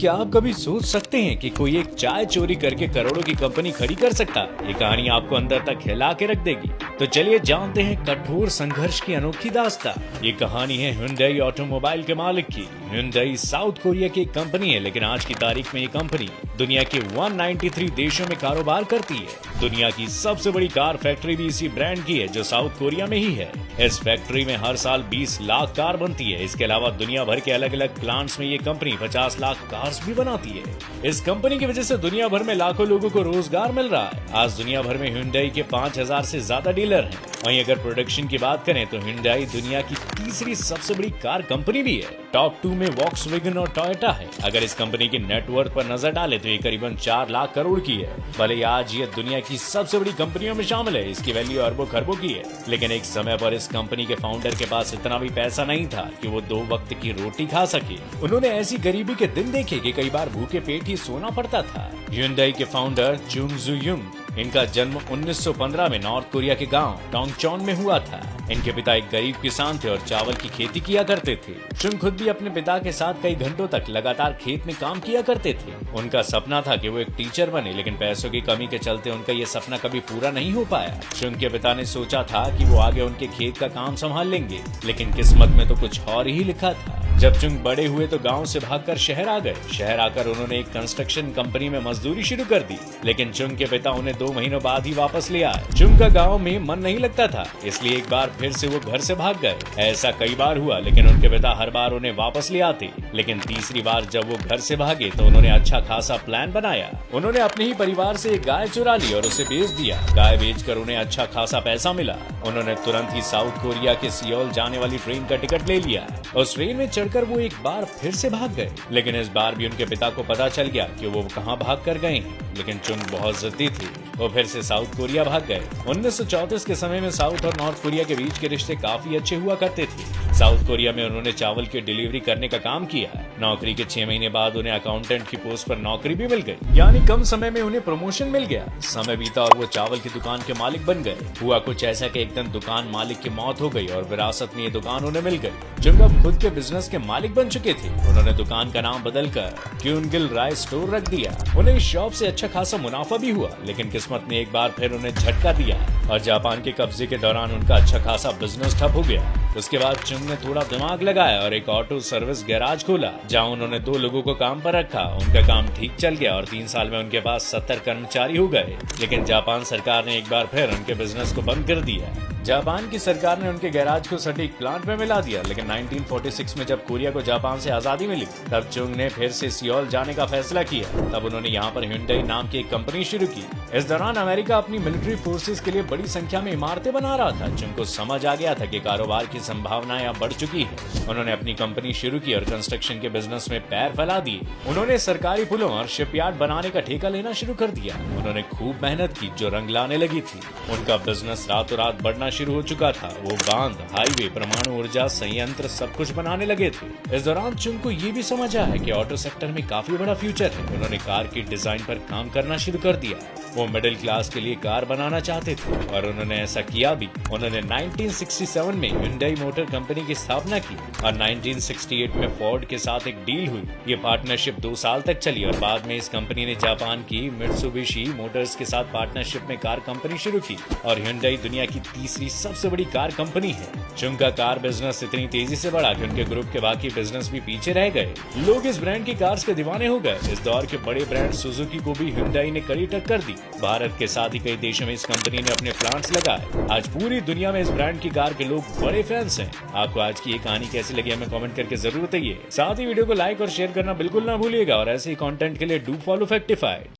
क्या आप कभी सोच सकते हैं कि कोई एक चाय चोरी करके करोड़ों की कंपनी खड़ी कर सकता है? ये कहानी आपको अंदर तक हिला के रख देगी। तो चलिए जानते हैं कठोर संघर्ष की अनोखी दास्तान। ये कहानी है Hyundai ऑटोमोबाइल के मालिक की। Hyundai साउथ कोरिया की एक कंपनी है, लेकिन आज की तारीख में ये कंपनी दुनिया के 193 देशों में कारोबार करती है। दुनिया की सबसे बड़ी कार फैक्ट्री भी इसी ब्रांड की है, जो साउथ कोरिया में ही है। इस फैक्ट्री में हर साल 20 लाख कार बनती है। इसके अलावा दुनिया भर के अलग अलग प्लांट्स में ये कंपनी 50 लाख कार्स भी बनाती है। इस कंपनी की वजह से दुनिया भर में लाखों लोगों को रोजगार मिल रहा है। आज दुनिया भर में Hyundai के 5000 से ज्यादा डीलर हैं। वहीं अगर प्रोडक्शन की बात करें तो Hyundai दुनिया की तीसरी सबसे बड़ी कार कंपनी भी है। टॉप 2 में Volkswagen और टोयोटा है। अगर इस कंपनी की नेटवर्थ पर नजर डाले तो ये करीबन 4 लाख करोड़ की है। भले ही आज ये दुनिया की सबसे बड़ी कंपनियों में शामिल है, इसकी वैल्यू अरबों खरबों की है, लेकिन एक समय पर इस कंपनी के फाउंडर के पास इतना भी पैसा नहीं था कि वो 2 वक्त की रोटी खा सके। उन्होंने ऐसी गरीबी के दिन देखे कि कई बार भूखे पेट ही सोना पड़ता था। Hyundai के फाउंडर chung Ju-young, इनका जन्म 1915 में नॉर्थ कोरिया के गांव टोंगचौन में हुआ था। इनके पिता एक गरीब किसान थे और चावल की खेती किया करते थे। chung खुद भी अपने पिता के साथ कई घंटों तक लगातार खेत में काम किया करते थे। उनका सपना था कि वो एक टीचर बने, लेकिन पैसों की कमी के चलते उनका ये सपना कभी पूरा नहीं हो पाया। chung के पिता ने सोचा था कि वो आगे उनके खेत का काम संभाल लेंगे, लेकिन किस्मत में तो कुछ और ही लिखा था। जब chung बड़े हुए तो गांव से भागकर शहर आ गए। शहर आकर उन्होंने एक कंस्ट्रक्शन कंपनी में मजदूरी शुरू कर दी, लेकिन chung के पिता उन्हें 2 महीनों बाद ही वापस ले आए। chung का गांव में मन नहीं लगता था, इसलिए एक बार फिर से वो घर से भाग गए। ऐसा कई बार हुआ, लेकिन उनके पिता हर बार उन्हें वापस ले आते। लेकिन तीसरी बार जब वो घर से भागे तो उन्होंने अच्छा खासा प्लान बनाया। उन्होंने अपने ही परिवार से एक गाय चुरा ली और उसे बेच दिया। गाय बेचकर उन्हें अच्छा खासा पैसा मिला। उन्होंने तुरंत ही साउथ कोरिया के सियोल जाने वाली ट्रेन का टिकट ले लिया। उस ट्रेन में चढ़कर वो एक बार फिर से भाग गए, लेकिन इस बार भी उनके पिता को पता चल गया कि वो कहाँ भाग कर गए हैं। लेकिन chung बहुत जिद्दी थी, वो फिर से साउथ कोरिया भाग गए। 1934 के समय में साउथ और नॉर्थ कोरिया के बीच के रिश्ते काफी अच्छे हुआ करते थे। साउथ कोरिया में उन्होंने चावल की डिलीवरी करने का काम किया। नौकरी के 6 महीने बाद उन्हें अकाउंटेंट की पोस्ट पर नौकरी भी मिल गई, यानी कम समय में उन्हें प्रमोशन मिल गया। समय बीता और वो चावल की दुकान के मालिक बन गए। हुआ कुछ ऐसा कि एक दिन दुकान मालिक की मौत हो गई और विरासत में ये दुकान उन्हें मिल गई। chung अब खुद के बिजनेस के मालिक बन चुके थे। उन्होंने दुकान का नाम बदलकर क्यूनगिल राय स्टोर रख दिया। उन्हें इस शॉप से अच्छा खासा मुनाफा भी हुआ, लेकिन किस्मत ने एक बार फिर उन्हें झटका दिया और जापान के कब्जे के दौरान उनका अच्छा खासा बिजनेस ठप हो गया। उसके बाद chung ने थोड़ा दिमाग लगाया और एक ऑटो सर्विस गैराज खोला, जहां उन्होंने 2 लोगों को काम पर रखा। उनका काम ठीक चल गया और 3 साल में उनके पास 70 कर्मचारी हो गए। लेकिन जापान सरकार ने एक बार फिर उनके बिजनेस को बंद कर दिया। जापान की सरकार ने उनके गैराज को सटीक प्लांट में मिला दिया। लेकिन 1946 में जब कोरिया को जापान से आजादी मिली, तब chung ने फिर से सियोल जाने का फैसला किया। तब उन्होंने यहाँ पर Hyundai नाम की एक कंपनी शुरू की। इस दौरान अमेरिका अपनी मिलिट्री फोर्सेस के लिए बड़ी संख्या में इमारतें बना रहा था। chung को समझ आ गया था कि कारोबार की संभावनाएं अब बढ़ चुकी है। उन्होंने अपनी कंपनी शुरू की और कंस्ट्रक्शन के बिजनेस में पैर फैला दिए। उन्होंने सरकारी पुलों और शिपयार्ड बनाने का ठेका लेना शुरू कर दिया। उन्होंने खूब मेहनत की, जो रंग लाने लगी थी। उनका बिजनेस रातों रात बढ़ना शुरू हो चुका था। वो बांध, हाईवे, परमाणु ऊर्जा संयंत्र सब कुछ बनाने लगे थे। इस दौरान chung को ये भी समझ आया है कि ऑटो सेक्टर में काफी बड़ा फ्यूचर है। उन्होंने कार की डिजाइन पर काम करना शुरू कर दिया। वो मिडिल क्लास के लिए कार बनाना चाहते थे और उन्होंने ऐसा किया भी। उन्होंने 1967 में Hyundai मोटर कंपनी की स्थापना की और 1968 में फोर्ड के साथ एक डील हुई। ये पार्टनरशिप 2 साल तक चली और बाद में इस कंपनी ने जापान की मित्सुबिशी मोटर्स के साथ पार्टनरशिप में कार कंपनी शुरू की और Hyundai दुनिया की तीसरी सबसे बड़ी कार कंपनी है। chung का कार बिजनेस इतनी तेजी से बढ़ा कि उनके ग्रुप के बाकी बिजनेस भी पीछे रह गए। लोग इस ब्रांड की कार्स के दीवाने हो गए। इस दौर के बड़े ब्रांड सुजुकी को भी Hyundai ने कड़ी टक्कर दी। भारत के साथ ही कई देशों में इस कंपनी ने अपने प्लांट्स लगाए। आज पूरी दुनिया में इस ब्रांड की कार के लोग बड़े फैंस हैं। आपको आज की ये कहानी कैसी लगी हमें कमेंट करके जरूर बताइए। साथ ही वीडियो को लाइक और शेयर करना बिल्कुल ना भूलिएगा और ऐसे ही कंटेंट के लिए डू फॉलो फैक्टिफाइड।